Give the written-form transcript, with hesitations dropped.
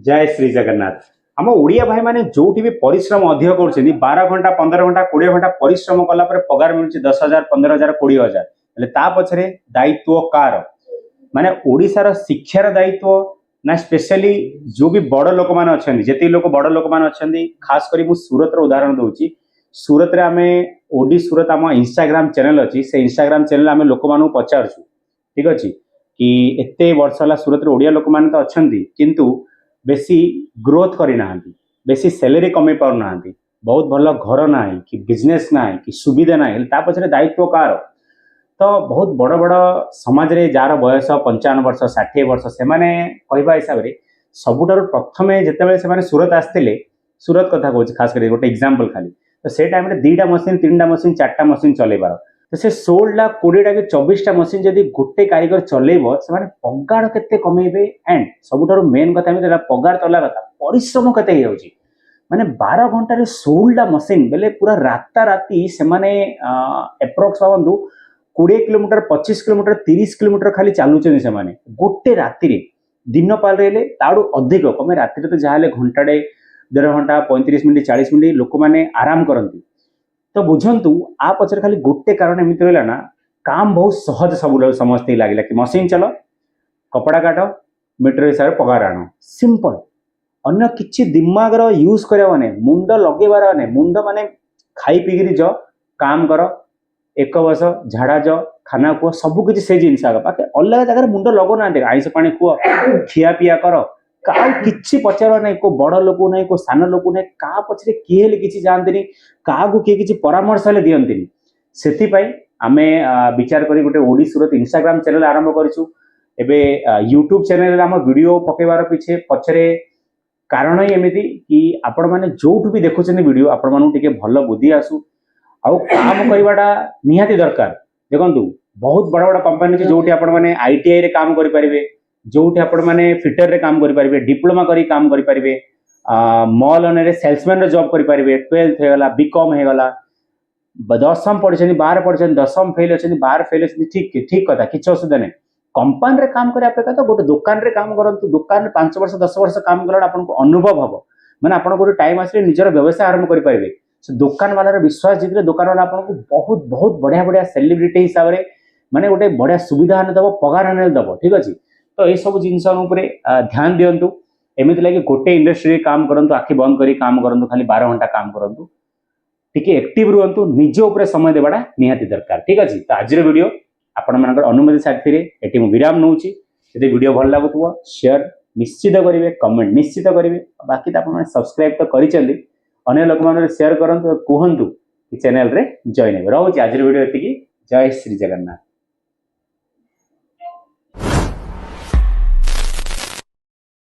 जय श्री जगन्नाथ। आम ओडिया भाई माने जोठी भी परिश्रम अधिक कर 12 घंटा 15 घंटा 20 घंटा परिश्रम कला पगार मिलूँ 10,000 15,000 20,000 हेले ता पछरे दायित्व कार माने ओडिशार शिक्षार दायित्व ना स्पेशली जो भी बड़ लोक मैंने अच्छा जिते लोक बड़ लोक मैंने अच्छा खास करी सूरत उदाहरण दूसरी सूरत रे आमे ओडी सूरत आम इंस्टाग्राम चैनल अच्छी से इंस्टाग्राम चैनल आम लोक मानू पचारछु ठीक अच्छे कि एते वर्ष है सूरत ओडिया लोक मैंने तो अच्छा किंतु बेसी ग्रोथ करना बेसी सैलरी कमे पाना बहुत भल घर ना कि बिजनेस ना कि सुविधा ना पछरे दायित्व कार तो बहुत बड़ बड़ समाज रे जार बयस 55 वर्ष 60 वर्ष से माने कहवा हिसाब से सबुठार प्रथम जिते सूरत आसते सूरत कथा कहूँ खास कर गोटे एग्जांपल खाली तो से टाइम 2टा मशीन 3टा मशीन 4टा मशीन चलेबार तो से 16टा 20टा कि 24टा मशीन जदि गोटे कारीगर चलेब से पगार केते कमेबे एंड सबुठार मेन कथा पगार तला कथा परिश्रम केते हो माने 12 घंटे 16टा मशीन बेले पूरा राता राति से माने एप्रोक्स भावतु 20 किलोमीटर 25 किलोमीटर 30 किलोमीटर खाली चलुचंदी से माने गोटे राति दिन पाल रहे ताड़ू अधिक कमे राति तो जहाँ घंटाटे 1.5 घंटा 35 मिनिट 40 मिनिट लोक मैंने आराम करती तो बुझंतु आ पछरे खाली गोटे कारण एमती रहा ना काम बहुत सहज सब समझते लगे कि मशीन चलो कपड़ा काट मीटर हिसाब से पगार आण सिंपल अन्य किसी दिमाग यूज करवा ने मुंड लगेबार ने मुंड माने खाई पीकरी ज काम कर एक बस झाड़ा ज खाना कुह सबकि से जिनस बाकी अलग जगह मुंड लगना आईस पानी कुह खिया पिया कर कि पचार ना को बड़ लोक ना को सान लोक ना क्या पछरे किए किसी जानते क्या किए किसी परामर्श दिखती से आमे विचार करी गोटे ओडी सूरत इंस्टाग्राम चैनल आरंभ करूँ एवं यूट्यूब चैनल आम वीडियो पकेबार पीछे पछरे कारण ही एमती कि आपण मैंने जो भी देखुं वीडियो आपण मानू टिके भल बुद्धि आसू आउ काम करवाटा निहाती दरकार देखु बहुत बड़ बड़ कंपनी अच्छे जो मैंने ITI रे काम करें जो आपण मैंने फिटर रे काम करें डिप्लोमा करी काम करें मॉल रे सेल्समैन रे जॉब करें 12th होगा बीकॉम होगा 10th पढ़ी 12 पढ़ी 10th फेल अच्छे 12 फेल ठीक ठीक कथा किसी असुविधा नहीं कंपनी रे काम करने अपेक्षा तो गोटे दुकान रे काम करूँ दुकान रे 5 वर्ष 10 वर्ष काम कला आपको अनुभव हम मैंने आप गोटे टाइम आसे निजर व्यवसाय आरंभ करेंगे से दुकान वाला विश्वास जीतने दुकान वाला आपको बहुत बहुत बढ़िया बढ़िया सेलिब्रिटी हिसाब से माने गोटे बढ़िया सुविधा आने दब पगार आने दब ठीक अच्छे तो ये सब जिन ध्यान दिंतु एमती लगे गोटे इंडस्ट्री काम करूँ आखि बंद कर काम करूँ खाली 12 घंटा काम करूँ टिके एक्टिव रुहतु निज उपर समय देवाटा निहाती दरकार ठीक अच्छे तो आज वीडियो आपण मान अनुमति साथी ये विराम नौ यदि वीडियो भल लगुव शेयर निश्चित करेंगे कमेंट निश्चित करेंगे बाकी तो आप सब्सक्राइब तो कर अन्य लोक मैंने शेयर करूँ कहतु चैनल रे जॉइन हे रोचे आज वीडियो ये जय श्री जगन्नाथ।